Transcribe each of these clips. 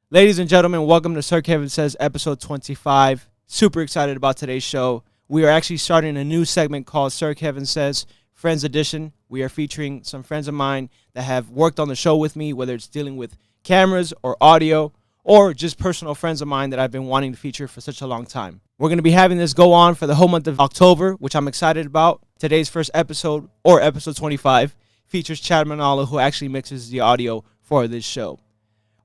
Ladies and gentlemen, welcome to Sir Kevin Says episode 25. Super excited about today's show. We are actually starting a new segment called Sir Kevin Says Friends Edition. We are featuring some friends of mine that have worked on the show with me, whether it's dealing with cameras or audio or just personal friends of mine that I've been wanting to feature for such a long time. We're going to be having this go on for the whole month of October, which I'm excited about. Today's first episode, or episode 25, features Chad Manalo, who actually mixes the audio for this show.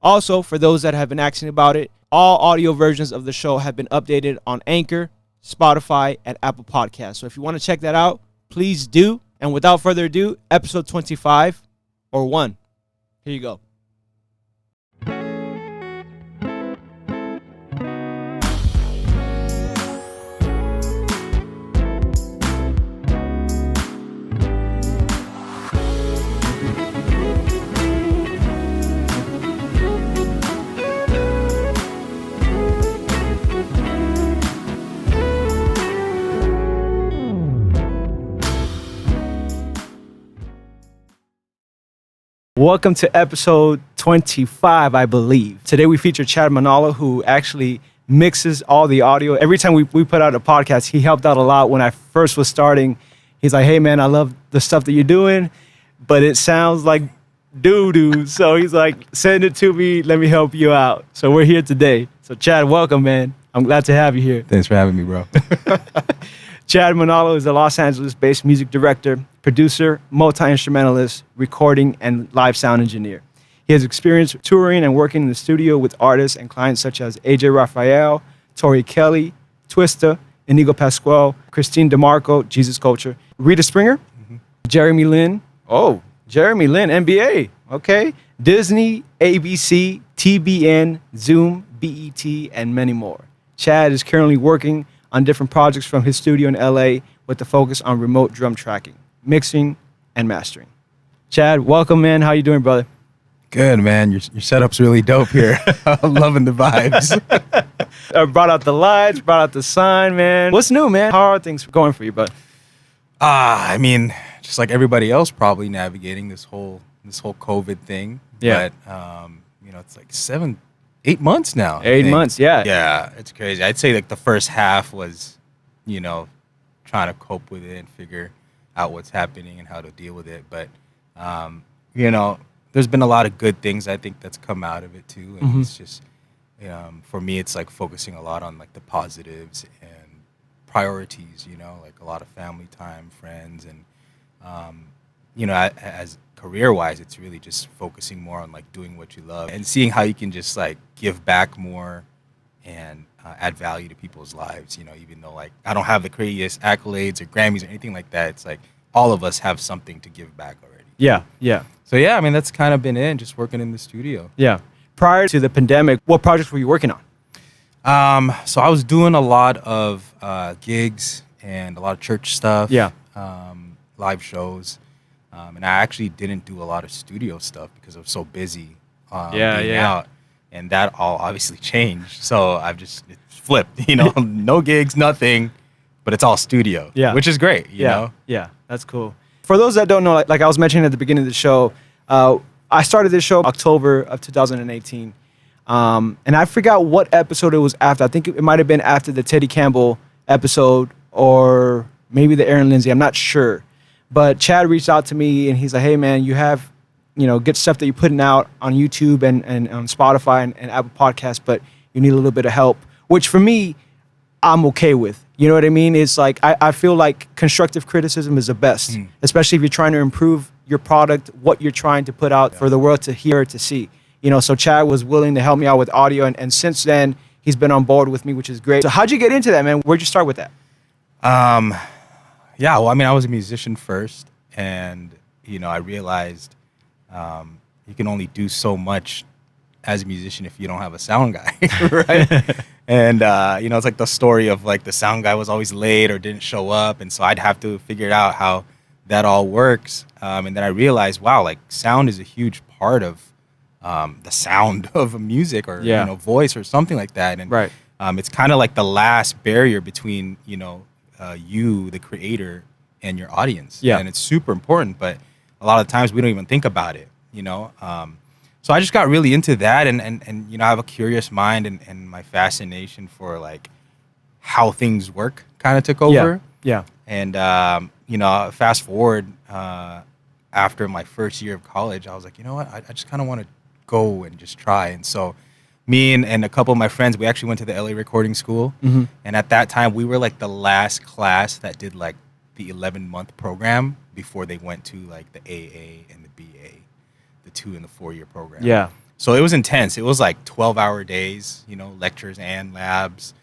Also, for those that have been asking about it, all audio versions of the show have been updated on Anchor, Spotify, and Apple Podcasts. So if you want to check that out, please do. And without further ado, episode 25, or 1. Here you go. Welcome to episode 25, I believe. Today we feature Chad Manalo, who actually mixes all the audio. Every time we put out a podcast, he helped out a lot. When I first was starting, he's like, hey man, I love the stuff that you're doing, but it sounds like doo-doo. So he's like, send it to me, let me help you out. So we're here today. So Chad, welcome, man. I'm glad to have you here. Thanks for having me, bro. Chad Manalo is a Los Angeles-based music director, producer, multi-instrumentalist, recording, and live sound engineer. He has experience touring and working in the studio with artists and clients such as Rafael, Tori Kelly, TWISTA, Inigo Pascual, Kristene DiMarco, Jesus Culture, Rita Springer, Jeremy Lin, NBA, okay, Disney, ABC, TBN, Zoom, BET, and many more. Chad is currently working on different projects from his studio in LA with the focus on remote drum tracking, mixing, and mastering. Chad, welcome, man. How you doing, brother? Good, man. Your setup's really dope here. I'm loving the vibes. Brought out the lights, brought out the sign, man. What's new, man? How are things going for you, bud? I mean, just like everybody else, probably navigating this whole COVID thing. Yeah. But it's like 8 months now. 8 months, yeah. Yeah, it's crazy. I'd say like the first half was, trying to cope with it and figure out what's happening and how to deal with it. But, there's been a lot of good things I think that's come out of it too. And it's just, for me, it's like focusing a lot on like the positives and priorities, like a lot of family time, friends, and, as career-wise, it's really just focusing more on like doing what you love and seeing how you can just like give back more and add value to people's lives. Even though like I don't have the craziest accolades or Grammys or anything like that, it's like all of us have something to give back already. Yeah, yeah. So yeah, I mean that's kind of been it, just working in the studio. Yeah. Prior to the pandemic, what projects were you working on? So I was doing a lot of gigs and a lot of church stuff. Yeah. Live shows. And I actually didn't do a lot of studio stuff because I was so busy being out. And that all obviously changed. So it's flipped, no gigs, nothing, but it's all studio, which is great, you know? Yeah, that's cool. For those that don't know, like I was mentioning at the beginning of the show, I started this show October of 2018. And I forgot what episode it was after. I think it might have been after the Teddy Campbell episode or maybe the Aaron Lindsay. I'm not sure. But Chad reached out to me and he's like, hey man, you have, good stuff that you're putting out on YouTube and on Spotify and Apple Podcasts, but you need a little bit of help, which for me, I'm okay with. You know what I mean? It's like, I feel like constructive criticism is the best, especially if you're trying to improve your product, what you're trying to put out for the world to hear, to see. So Chad was willing to help me out with audio. And since then, he's been on board with me, which is great. So how'd you get into that, man? Where'd you start with that? Yeah, well, I mean, I was a musician first, and, I realized you can only do so much as a musician if you don't have a sound guy, right? And, it's like the story of, like, the sound guy was always late or didn't show up, and so I'd have to figure out how that all works. And then I realized, wow, like, sound is a huge part of the sound of a music or, voice or something like that. And right. It's kind of like the last barrier between, you, the creator, and your audience. Yeah. And it's super important, but a lot of times we don't even think about it, So I just got really into that, and you know, I have a curious mind, and my fascination for like how things work kind of took over. Yeah. And you know, fast forward after my first year of college, I was like, you know what, I just kind of want to go and just try. And so me and a couple of my friends, we actually went to the LA recording school. Mhm. And at that time, we were like the last class that did like the 11-month program before they went to like the AA and the BA, the 2 and the 4-year program. Yeah. So it was intense. It was like 12-hour days, you know, lectures and labs,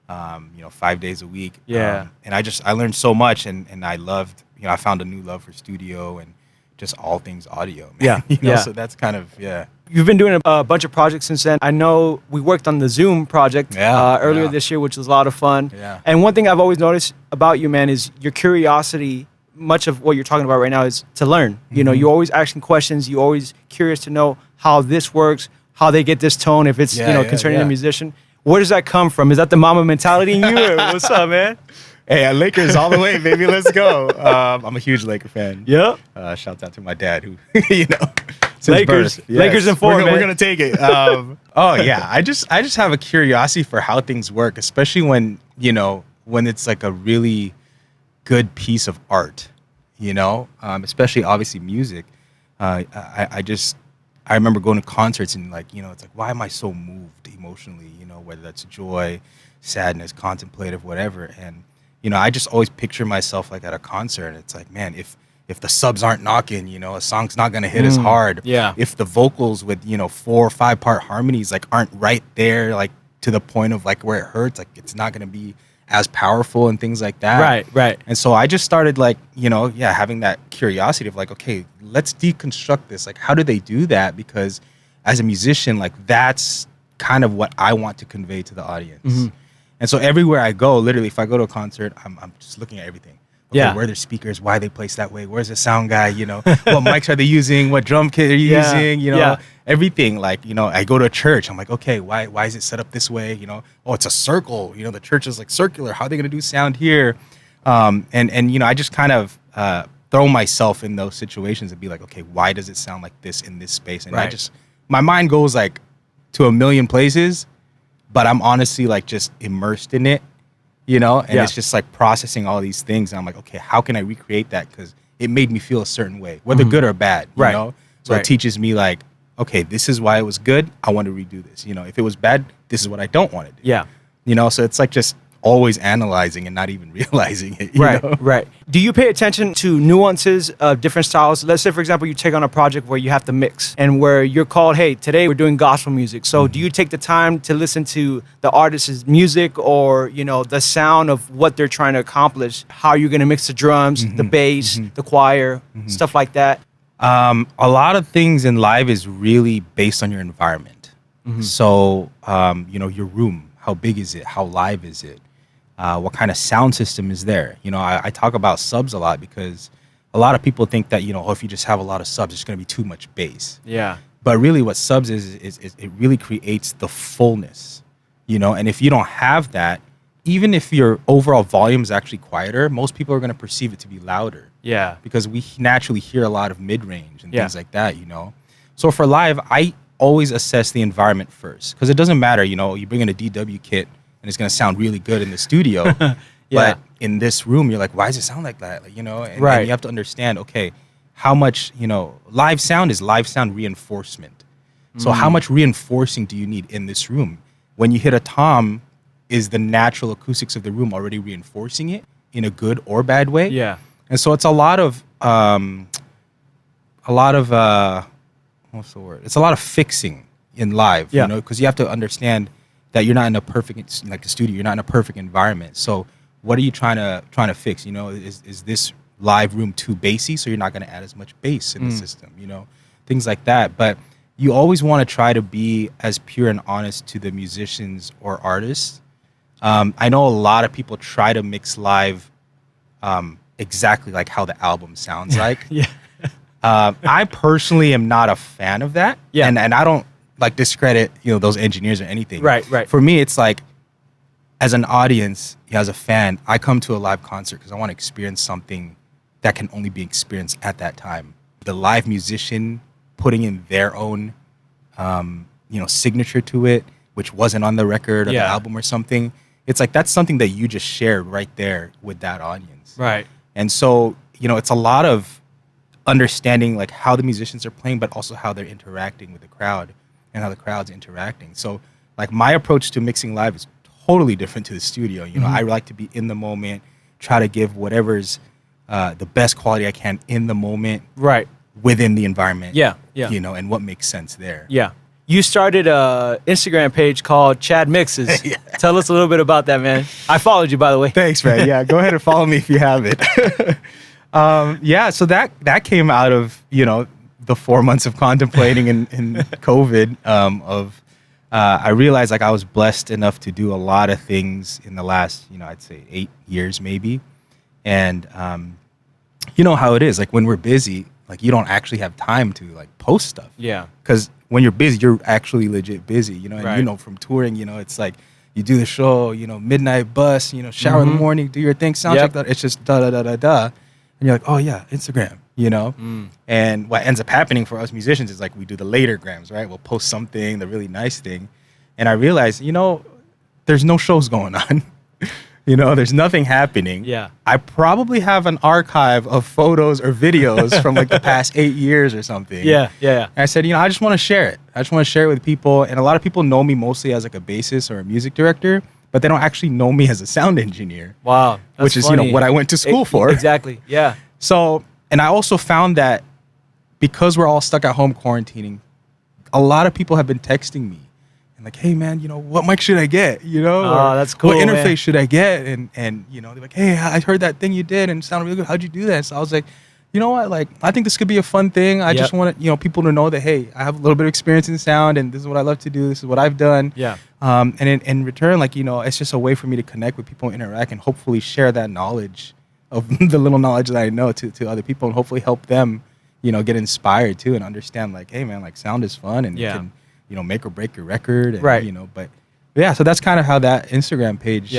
you know, 5 days a week. Yeah. And I learned so much, and I loved, you know, I found a new love for studio and just all things audio. Man. Yeah. You know, Yeah. so that's kind of, yeah. You've been doing a bunch of projects since then. I know we worked on the Zoom project earlier this year, which was a lot of fun. Yeah. And one thing I've always noticed about you, man, is your curiosity. Much of what you're talking about right now is to learn. You know, you're always asking questions. You're always curious to know how this works, how they get this tone, if it's, concerning the musician. Where does that come from? Is that the mama mentality in you? Or what's up, man? Hey, Lakers all the way, baby. Let's go. I'm a huge Laker fan. Yep. Shouts out to my dad, who, you know, since Lakers. birth. Yes. Lakers and 4, man. We're gonna take it. Oh yeah, I just have a curiosity for how things work, especially when, you know, when it's like a really good piece of art, you know, especially obviously music. I remember going to concerts and like, you know, it's like, why am I so moved emotionally? You know, whether that's joy, sadness, contemplative, whatever. And you know, I just always picture myself like at a concert. And it's like, man, if the subs aren't knocking, you know, a song's not gonna hit as hard. Yeah. If the vocals with, you know, 4 or 5 part harmonies like aren't right there, like to the point of like where it hurts, like it's not gonna be as powerful and things like that. Right. And so I just started like, you know, having that curiosity of like, okay, let's deconstruct this. Like, how do they do that? Because as a musician, like that's kind of what I want to convey to the audience. Mm-hmm. And so everywhere I go, literally, if I go to a concert, I'm just looking at everything. Okay, where are their speakers? Why are they placed that way? Where's the sound guy? You know, what mics are they using? What drum kit are you using? You know, everything. Like, you know, I go to a church. I'm like, okay, why is it set up this way? You know, oh, it's a circle. You know, the church is like circular. How are they going to do sound here? And you know, I just kind of throw myself in those situations and be like, okay, why does it sound like this in this space? And my mind goes like to a million places, but I'm honestly like just immersed in it, you know, and it's just like processing all these things. And I'm like, okay, how can I recreate that? Because it made me feel a certain way, whether good or bad, you know? So it teaches me like, okay, this is why it was good. I want to redo this. You know, if it was bad, this is what I don't want to do. Yeah. You know, so it's like just always analyzing and not even realizing it. You know? Right. Do you pay attention to nuances of different styles? Let's say, for example, you take on a project where you have to mix and where you're called, hey, today we're doing gospel music. So do you take the time to listen to the artist's music or, you know, the sound of what they're trying to accomplish? How you're going to mix the drums, the bass, the choir, stuff like that? A lot of things in live is really based on your environment. So, you know, your room, how big is it? How live is it? What kind of sound system is there? You know, I talk about subs a lot because a lot of people think that, you know, if you just have a lot of subs, it's going to be too much bass. Yeah. But really what subs is it really creates the fullness, you know, and if you don't have that, even if your overall volume is actually quieter, most people are going to perceive it to be louder. Yeah. Because we naturally hear a lot of mid-range and things like that, you know. So for live, I always assess the environment first because it doesn't matter, you know, you bring in a DW kit, and it's going to sound really good in the studio. But in this room, you're like, why does it sound like that? Like, you know, and you have to understand, okay, how much, you know, live sound is live sound reinforcement. So how much reinforcing do you need in this room? When you hit a tom, is the natural acoustics of the room already reinforcing it in a good or bad way? Yeah. And so it's a lot of what's the word? It's a lot of fixing in live, you know, because you have to understand that you're not in a perfect, like the studio, you're not in a perfect environment. So what are you trying to fix? You know, is this live room too bassy? So you're not going to add as much bass in the system, you know, things like that. But you always want to try to be as pure and honest to the musicians or artists. I know a lot of people try to mix live exactly like how the album sounds like. I personally am not a fan of that. And I don't like discredit, you know, those engineers or anything. Right. For me, it's like, as an audience, as a fan, I come to a live concert because I want to experience something that can only be experienced at that time. The live musician putting in their own signature to it, which wasn't on the record or the album or something. It's like that's something that you just shared right there with that audience. Right. And so, it's a lot of understanding like how the musicians are playing, but also how they're interacting with the crowd and how the crowd's interacting. So like my approach to mixing live is totally different to the studio. I like to be in the moment, try to give whatever's the best quality I can in the moment. Right. Within the environment. Yeah. And what makes sense there. Yeah. You started a Instagram page called Chad Mixes. Yeah. Tell us a little bit about that, man. I followed you, by the way. Thanks, man. Yeah, go ahead and follow me if you haven't. So that came out of, the 4 months of contemplating in COVID I realized like I was blessed enough to do a lot of things in the last, I'd say 8 years maybe. And you know how it is, like when we're busy, like you don't actually have time to like post stuff. Yeah. Because when you're busy, you're actually legit busy, and right. From touring, it's like you do the show, midnight bus, shower in the morning, do your thing, sound check, it's just da. And you're like, oh yeah, Instagram, And what ends up happening for us musicians is like we do the later grams, right? We'll post something, the really nice thing. And I realized, there's no shows going on. There's nothing happening. Yeah. I probably have an archive of photos or videos from like the past 8 years or something. Yeah. And I said, I just want to share it. I just want to share it with people. And a lot of people know me mostly as like a bassist or a music director, but they don't actually know me as a sound engineer. Wow. Which is, what I went to school for. Exactly. Yeah. So, and I also found that because we're all stuck at home quarantining, a lot of people have been texting me. And like, hey man, what mic should I get? Oh, that's cool. What interface should I get? And they're like, hey, I heard that thing you did and it sounded really good. How'd you do that? So I was like, you know what? Like, I think this could be a fun thing. I just want people to know that, hey, I have a little bit of experience in sound and this is what I love to do. This is what I've done. Yeah. And in return, like, it's just a way for me to connect with people and interact and hopefully share that knowledge of the little knowledge that I know to other people and hopefully help them, get inspired too and understand like, hey man, like sound is fun and it can, make or break your record. And, right. But yeah, so that's kind of how that Instagram page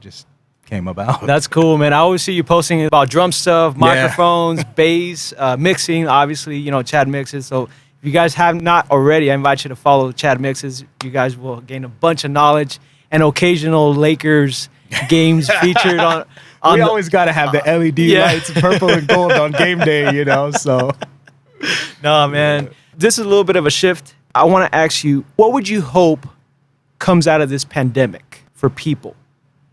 just came about. That's cool, man. I always see you posting about drum stuff, microphones, bass, mixing, obviously, Chad Mixes. So if you guys have not already, I invite you to follow Chad Mixes. You guys will gain a bunch of knowledge and occasional Lakers games featured on we always got to have the LED lights, purple and gold on game day, so. No, man. This is a little bit of a shift. I want to ask you, what would you hope comes out of this pandemic for people?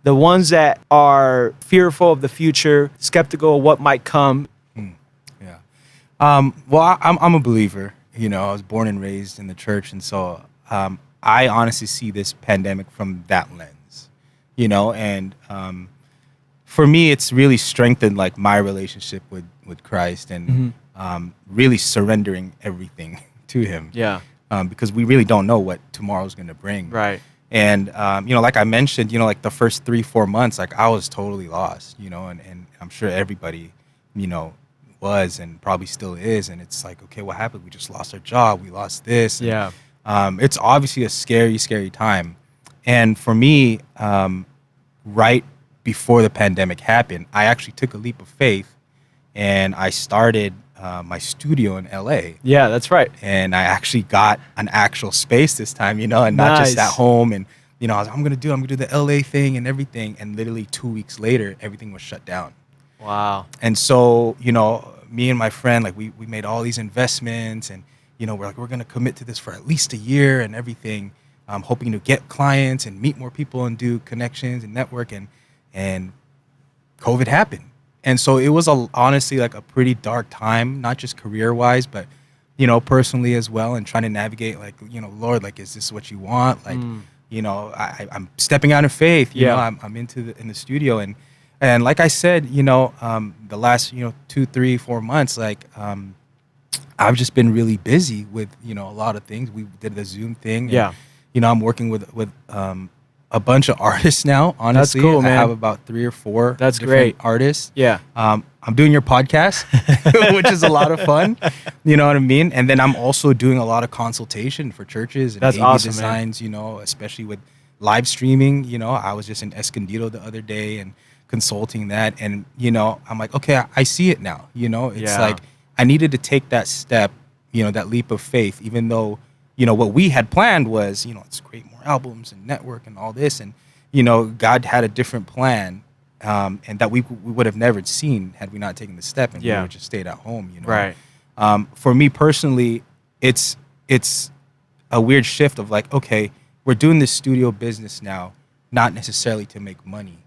The ones that are fearful of the future, skeptical of what might come. Yeah. Well, I'm a believer. I was born and raised in the church. And so I honestly see this pandemic from that lens, and for me, it's really strengthened like my relationship with Christ and really surrendering everything to him. Yeah. Because we really don't know what tomorrow's going to bring. Right. And, like I mentioned, like the first 3-4 months, like I was totally lost, and I'm sure everybody, was and probably still is. And it's like, okay, what happened? We just lost our job. We lost this. And, yeah. It's obviously a scary, scary time. And for me, right before the pandemic happened, I actually took a leap of faith and I started my studio in LA. Yeah, that's right. And I actually got an actual space this time, and not just at home. And, I was like, I'm going to do the LA thing and everything. And literally 2 weeks later, everything was shut down. Wow. And so, me and my friend, like we made all these investments and, we're like, we're going to commit to this for at least a year and everything. I'm hoping to get clients and meet more people and do connections and network. And COVID happened. And so it was honestly like a pretty dark time, not just career-wise, but, personally as well, and trying to navigate like, Lord, like, is this what you want? Like, I'm stepping out in faith, I'm in the studio. And like I said, the last, 2, 3, 4 months, like, I've just been really busy with, a lot of things. We did the Zoom thing. And, yeah. I'm working with a bunch of artists now, honestly. That's cool, man. I have about 3 or 4 That's different great. artists. Yeah. I'm doing your podcast, which is a lot of fun. You know what I mean? And then I'm also doing a lot of consultation for churches and That's AV awesome, designs, especially with live streaming. I was just in Escondido the other day and consulting that. And, I'm like, okay, I see it now. It's like I needed to take that step, that leap of faith, even though what we had planned was, let's create more albums and network and all this. And, God had a different plan, and that we would have never seen had we not taken the step and we would just stayed at home, Right. For me personally, it's a weird shift of like, okay, we're doing this studio business now, not necessarily to make money,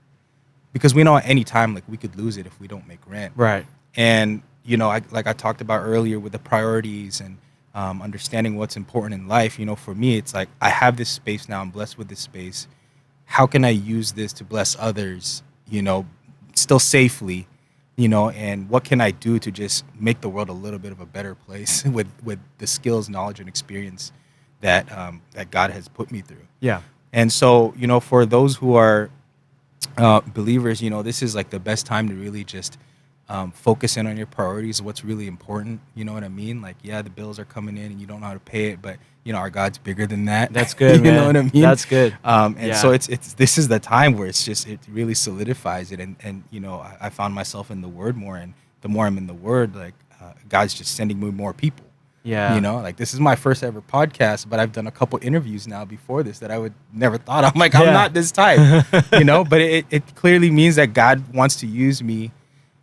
because we know at any time, like, we could lose it if we don't make rent. Right. And, like I talked about earlier with the priorities and understanding what's important in life, for me, it's like, I have this space now. I'm blessed with this space. How can I use this to bless others, still safely, and what can I do to just make the world a little bit of a better place with the skills, knowledge, and experience that that God has put me through. Yeah. And so, for those who are believers, this is like the best time to really just focus in on your priorities, what's really important. You know what I mean? Like, yeah, the bills are coming in and you don't know how to pay it, but our God's bigger than that. That's good, you man. know what I mean? That's good. And so it's this is the time where it really solidifies it. And I found myself in the Word more, and the more I'm in the Word, like God's just sending me more people. Yeah. Like, this is my first ever podcast, but I've done a couple interviews now before this that I would never thought. I'm like, I'm not this type, but it clearly means that God wants to use me,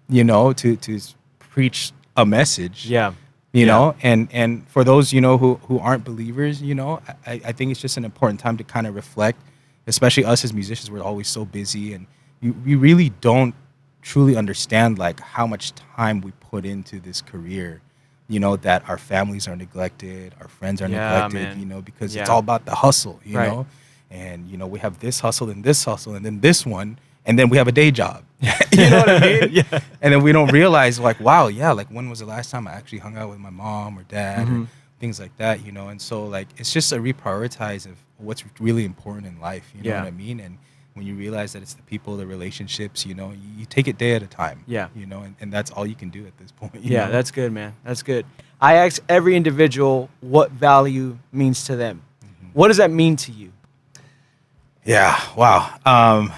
to preach a message. Yeah. And for those, who aren't believers, I think it's just an important time to kind of reflect, especially us as musicians. We're always so busy, and we really don't truly understand like how much time we put into this career, that our families are neglected, our friends are neglected, man. Because it's all about the hustle, know, and, we have this hustle and then this one, and then we have a day job, you know what I mean? Yeah. And then we don't realize like, wow, yeah, like when was the last time I actually hung out with my mom or dad or things like that, and so like, it's just a reprioritize of what's really important in life, you know what I mean? And when you realize that it's the people, the relationships, you take it day at a time. Yeah. And that's all you can do at this point. Yeah, that's good, man. That's good. I ask every individual what value means to them. What does that mean to you? Yeah, wow.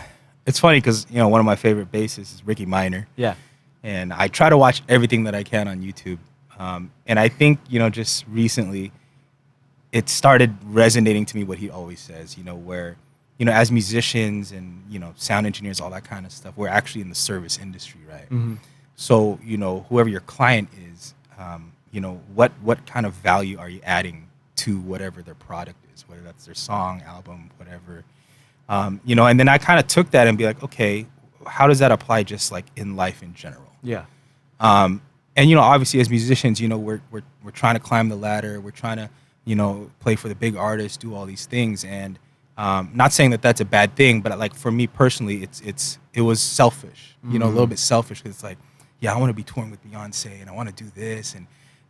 It's funny because, one of my favorite bassists is Ricky Minor. Yeah. And I try to watch everything that I can on YouTube. And I think, just recently, it started resonating to me what he always says, where, as musicians and, sound engineers, all that kind of stuff, we're actually in the service industry, right? Mm-hmm. So, whoever your client is, what kind of value are you adding to whatever their product is, whether that's their song, album, whatever. And then I kind of took that and be like, okay, how does that apply just like in life in general? Yeah. And, obviously as musicians, we're trying to climb the ladder. We're trying to, play for the big artists, do all these things. And not saying that that's a bad thing, but like for me personally, it was selfish, a little bit selfish, because it's like, yeah, I want to be touring with Beyonce and I want to do this and,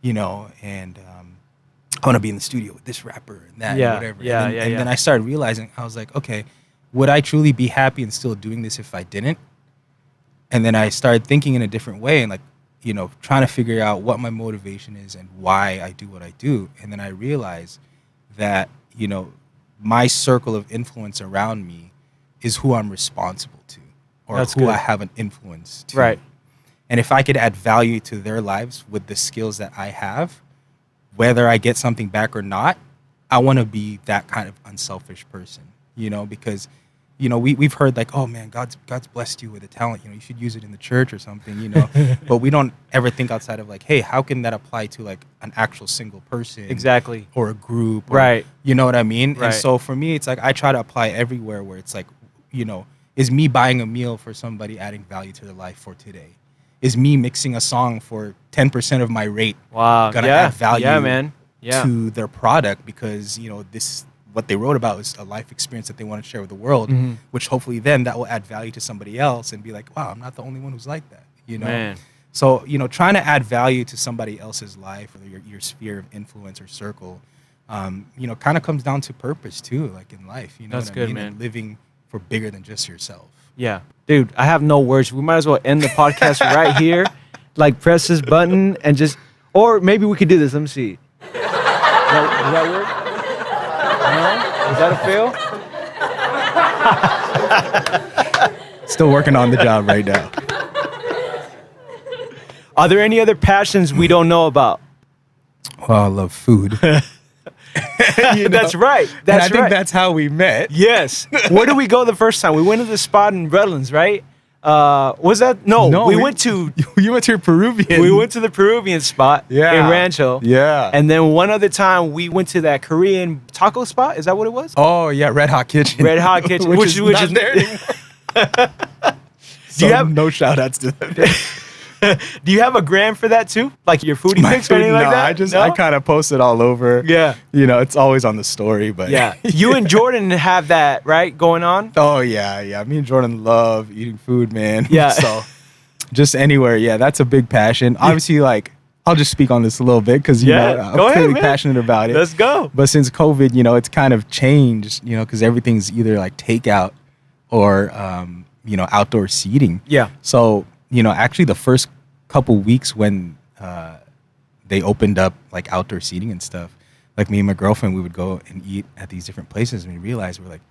I want to be in the studio with this rapper and that and whatever. And then I started realizing, I was like, okay, would I truly be happy and still doing this if I didn't? And then I started thinking in a different way and like, trying to figure out what my motivation is and why I do what I do. And then I realized that, my circle of influence around me is who I'm responsible to, or That's who good. I have an influence to. Right. And if I could add value to their lives with the skills that I have, whether I get something back or not, I want to be that kind of unselfish person, because, we've heard like, oh man, God's blessed you with a talent, you should use it in the church or something, but we don't ever think outside of like, hey, how can that apply to like an actual single person? Exactly. Or a group. Or, Right. You know what I mean? Right. And so for me, it's like, I try to apply everywhere where it's like, is me buying a meal for somebody adding value to their life for today? Is me mixing a song for 10% of my rate gonna add value to their product, because this what they wrote about is a life experience that they want to share with the world, which hopefully then that will add value to somebody else and be like, wow, I'm not the only one who's like that, Man. So trying to add value to somebody else's life or your sphere of influence or circle, kind of comes down to purpose too, like in life. That's what good, I mean? man. And living for bigger than just yourself. Yeah. Dude, I have no words. We might as well end the podcast right here. Like, press this button and just, or maybe we could do this. Let me see. Does that work? No? Is that a fail? Still working on the job right now. Are there any other passions we don't know about? Well, I love food. You know? That's right. And That's I think right. that's how we met. Yes. Where did we go the first time? We went to the spot in Redlands, right? Was that? No, we went to You went to Peruvian. we went to the Peruvian spot in Rancho. Yeah. And then one other time we went to that Korean taco spot. Is that what it was? Oh yeah, Red Hot Kitchen. Red Hot Kitchen, which is not there anymore. Do you have no shout outs to them? Do you have a gram for that too? Like your foodie pics or anything like that? I kind of post it all over. Yeah. You know, it's always on the story, but Yeah. You and Jordan have that, right, going on? Oh yeah. Me and Jordan love eating food, man. Yeah. So just anywhere, yeah, that's a big passion. Obviously, like I'll just speak on this a little bit because you know I'm clearly passionate about it. Let's go. But since COVID, you know, it's kind of changed, you know, because everything's either like takeout or you know, outdoor seating. Yeah. So, you know, actually the first couple weeks when they opened up like outdoor seating and stuff, like me and my girlfriend, we would go and eat at these different places and we realized we're like,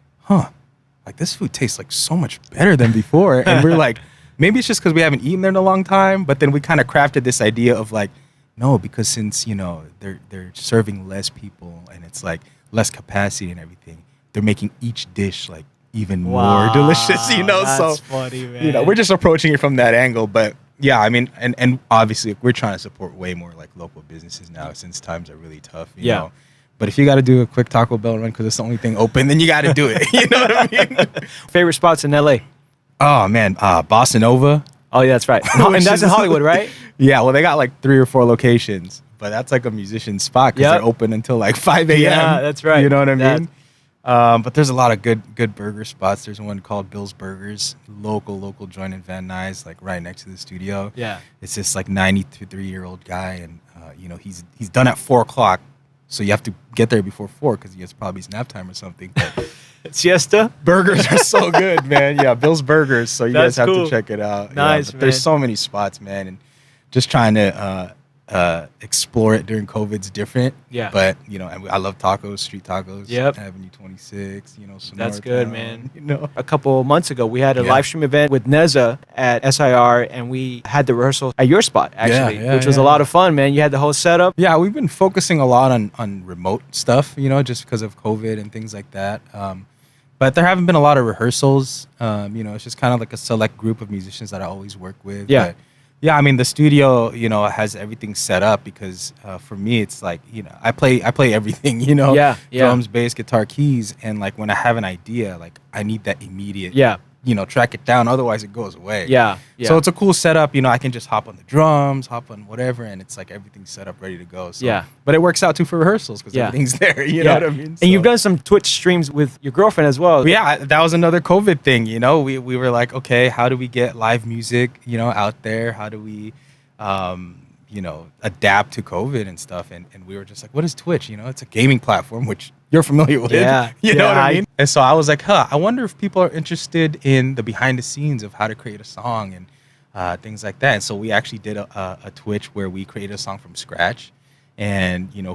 like this food tastes like so much better than before. And we're like, maybe it's just because we haven't eaten there in a long time. But then we kind of crafted this idea of like, no, because since, you know, they're serving less people and it's like less capacity and everything, they're making each dish like even more delicious, you know. That's so funny, man. You know, we're just approaching it from that angle. But yeah, I mean, and obviously we're trying to support way more like local businesses now since times are really tough, you know. But if you got to do a quick Taco Bell run because it's the only thing open, then you got to do it. You know what I mean? Favorite spots in LA? Oh man, Bossa Nova. Oh yeah, that's right. And that's in Hollywood, right? Yeah, well they got like 3 or 4 locations, but that's like a musician spot because they're open until like 5 a.m. Yeah, that's right. You know what I mean? But there's a lot of good burger spots. There's one called Bill's Burgers, local joint in Van Nuys, like right next to the studio. Yeah. It's this like 93-year-old guy, and you know he's done at 4 o'clock, so you have to get there before 4 because he has probably his nap time or something. But Siesta burgers are so good, man. Yeah, Bill's Burgers. So you guys have to check it out. Nice, man. There's so many spots, man, and just trying to explore it during COVID's different. Yeah. But you know, I love tacos, street tacos. Yep. Avenue 26. You know, that's good, man. You know, a couple months ago we had a live stream event with Neza at SIR, and we had the rehearsal at your spot actually, which was a lot of fun, man. You had the whole setup. Yeah, we've been focusing a lot on remote stuff, you know, just because of COVID and things like that. But there haven't been a lot of rehearsals. You know, it's just kind of like a select group of musicians that I always work with. Yeah. But yeah, I mean, the studio, you know, has everything set up because for me, it's like, you know, I play everything, you know, drums, bass, guitar, keys. And like when I have an idea, like I need that immediate, you know, track it down. Otherwise it goes away. Yeah. So it's a cool setup. You know, I can just hop on the drums, hop on whatever. And it's like everything's set up, ready to go. So, but it works out too for rehearsals because everything's there. You know what I mean? And you've done some Twitch streams with your girlfriend as well. Yeah, that was another COVID thing. You know, we were like, okay, how do we get live music, you know, out there? How do we, you know, adapt to COVID and stuff? And we were just like, what is Twitch? You know, it's a gaming platform, which you're familiar with. You know what I mean? And so I was like, I wonder if people are interested in the behind the scenes of how to create a song and things like that. And so we actually did a Twitch where we created a song from scratch. And, you know,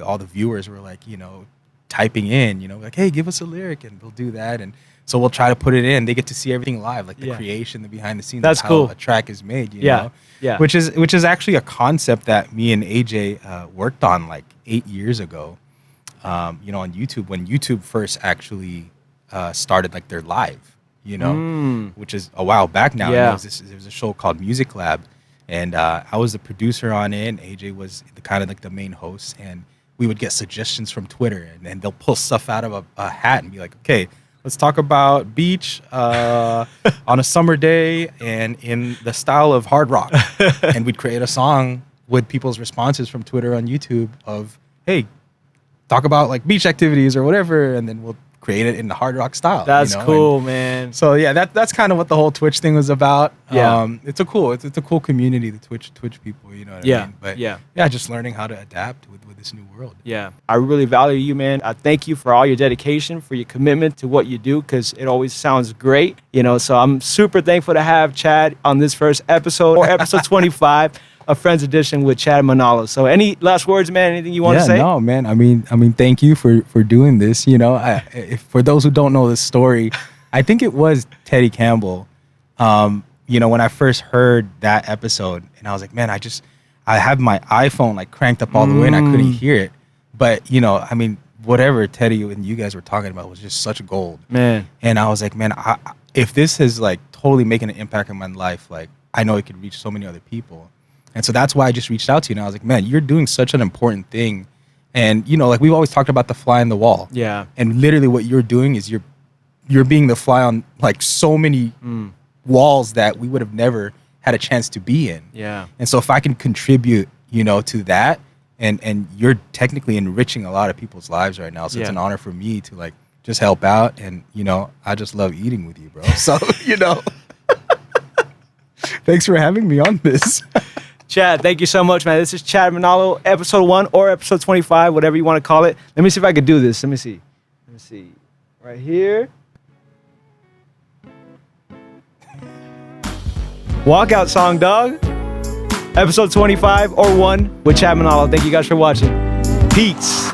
all the viewers were like, you know, typing in, you know, like, hey, give us a lyric, and we'll do that. And so we'll try to put it in. They get to see everything live, like the creation, the behind the scenes. That's of how cool. A track is made, you know? Yeah. Which is actually a concept that me and AJ worked on like 8 years ago. You know, on YouTube, when YouTube first actually started like their live, you know, which is a while back now. Yeah. There was a show called Music Lab, and I was the producer on it, and AJ was the kind of like the main host, and we would get suggestions from Twitter, and then they'll pull stuff out of a hat and be like, okay, let's talk about beach on a summer day and in the style of hard rock. And we'd create a song with people's responses from Twitter on YouTube of, hey, talk about like beach activities or whatever, and then we'll create it in the hard rock style. That's you know? cool, man. So yeah, that's kind of what the whole Twitch thing was about. Yeah. It's a cool community, the Twitch people, you know what I mean? But yeah, just learning how to adapt with this new world. Yeah. I really value you, man. I thank you for all your dedication, for your commitment to what you do, because it always sounds great, you know. So I'm super thankful to have Chad on this first episode, or episode 25. A Friends Edition with Chad Manalo. So any last words, man? Anything you want to say? No, man. I mean, thank you for doing this. You know, if, for those who don't know the story, I think it was Teddy Campbell. You know, when I first heard that episode, and I was like, man, I have my iPhone like cranked up all the way, and I couldn't hear it. But, you know, I mean, whatever Teddy and you guys were talking about was just such gold. Man. And I was like, man, if this is like totally making an impact in my life, like I know it could reach so many other people. And so that's why I just reached out to you. And I was like, man, you're doing such an important thing. And, you know, like we've always talked about the fly on the wall. Yeah. And literally what you're doing is you're being the fly on like so many walls that we would have never had a chance to be in. Yeah. And so if I can contribute, you know, to that, and you're technically enriching a lot of people's lives right now. So it's an honor for me to like just help out. And, you know, I just love eating with you, bro. So, you know, thanks for having me on this. Chad, thank you so much, man. This is Chad Manalo, episode 1 or episode 25, whatever you want to call it. Let me see if I can do this. Let me see. Right here. Walkout song, dog. Episode 25 or 1 with Chad Manalo. Thank you guys for watching. Peace.